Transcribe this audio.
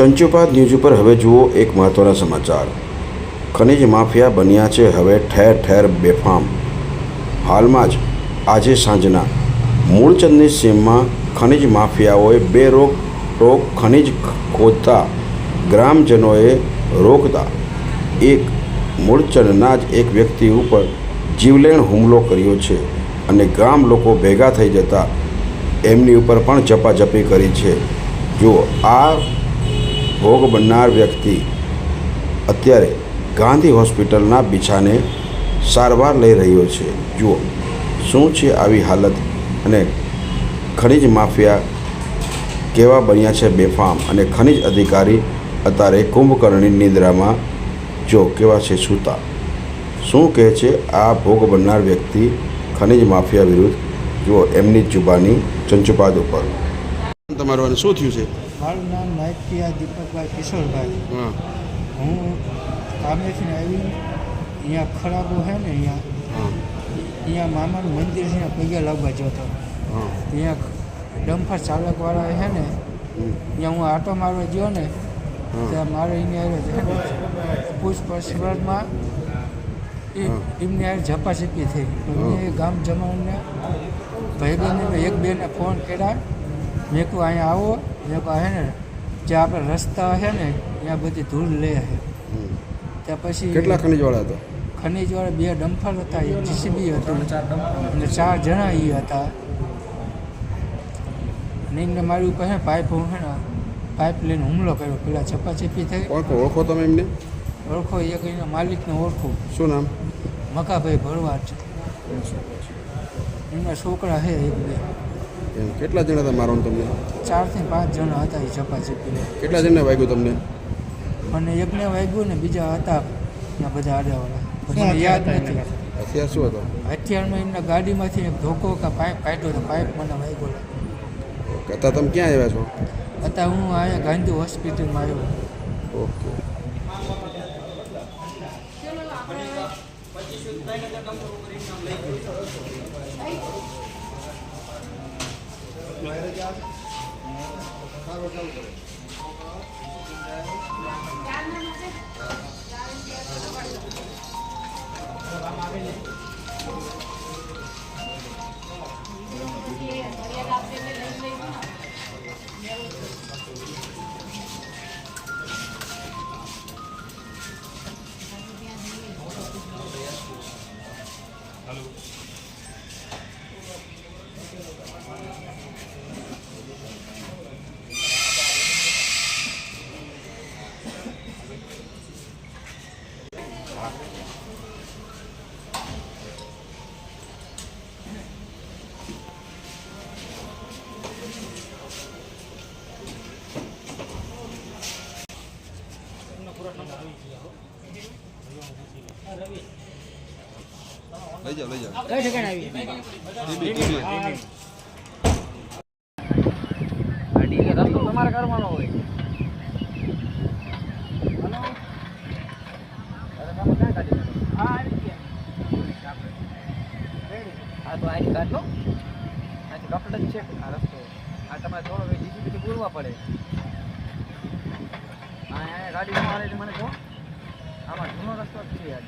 ચંચુપાદ news ઉપર હવે જુઓ એક મહત્ત્વના સમાચાર। ખનીજ માફિયા બન્યા છે હવે ઠેર ઠેર બેફામ। હાલમાં જ આજે સાંજના મૂળચંદની સીમમાં ખનીજ માફિયાઓએ બેરોકટોક ખનીજ ખોદતા ગ્રામજનોએ રોકતા એક મૂળચંદના જ એક વ્યક્તિ ઉપર જીવલેણ હુમલો કર્યો છે અને ગામ લોકો ભેગા થઈ જતા એમની ઉપર પણ ઝપાઝપી કરી છે। જો આ ભોગ બનનાર વ્યક્તિ અત્યારે ગાંધી હોસ્પિટલના બિછાને સારવાર લઈ રહ્યો છે। જુઓ શું છે આવી હાલત અને ખનીજ માફિયા કેવા બન્યા છે બેફામ અને ખનીજ અધિકારી અત્યારે કુંભકર્ણની નિદ્રામાં જો કેવા છે સૂતા। શું કહે છે આ ભોગ બનનાર વ્યક્તિ ખનીજ માફિયા વિરુદ્ધ, જુઓ એમની જુબાની ચંચુપાદ ઉપર। તમારું શું થયું છે? મારું નામ નાયકપિયા દીપકભાઈ કિશોરભાઈ। હા, હું કામેથી આવી અહીંયા ખરાબો છે ને અહીંયા મામાનું મંદિર છે પગે લાવવા જતો। અહીંયા ડમ્ફર ચાલકવાળા છે ને અહીંયા હું આટો મારવા ગયો ને ત્યાં મારે અહીંયા પૂછપરછમાં એમની આ ઝપાઝપી થઈ। મેં ગામ જમાને ભાઈબંધને એક બેને ફોન કર્યા। મેં કહું અહીંયા આવો, મેં કહું હે ને જે આપણે રસ્તા છે ને ત્યાં બધી ધૂળ લે છે। ત્યાં પછી કેટલા ખનીજવાળા હતા? ખનીજવાળા 2 ડમ્ફર હતા, એક જીસીબી હતું અને 4 જણા એ હતા। અને એમને મારી ઉપર છે પાઇપ છે ને પાઇપ લઈને હુમલો કર્યો। પેલા ઝપાઝપી થઈ। ઓળખો તમે એમને? ઓળખો, એક એના માલિકને ઓળખું। શું નામ? મકાભાઈ ભરવાડ। એમના છોકરા છે 1-2। કેટલા જણા હતા મારવાનું તમને? 4 થી 5 જણા હતા એ ઝપાઝપી। કેટલા જણને વાગ્યું તમને? અને એકને વાગ્યું ને બીજા હતા ત્યાં બધા આડાવાળા, મને યાદ નથી। હથિયાર શું હતો? હથિયારમાં એમના ગાડીમાંથી એક ધોકો કે પાઇપ કાઢ્યો તો પાઇપ મને વાગ્યો। અત્યારે તમે ક્યાં આવ્યા છો? અત્યારે હું અહીંયા ગાંધી હોસ્પિટલમાં આવ્યો। ઓકે, લઈ જાઓ લઈ જાઓ। કઈ ઠેકાણે આવી? તમારે કરવાનો હોય। હા તો આઈડી કાર્ડ લો, ડોક્ટર જ છે આ રસ્તો। આ તમારે થોડો જીસીબીથી પૂરવા પડે। હા અહીંયા ગાડી મારે મને કહો, આમાં જૂનો રસ્તો જ છે યાર।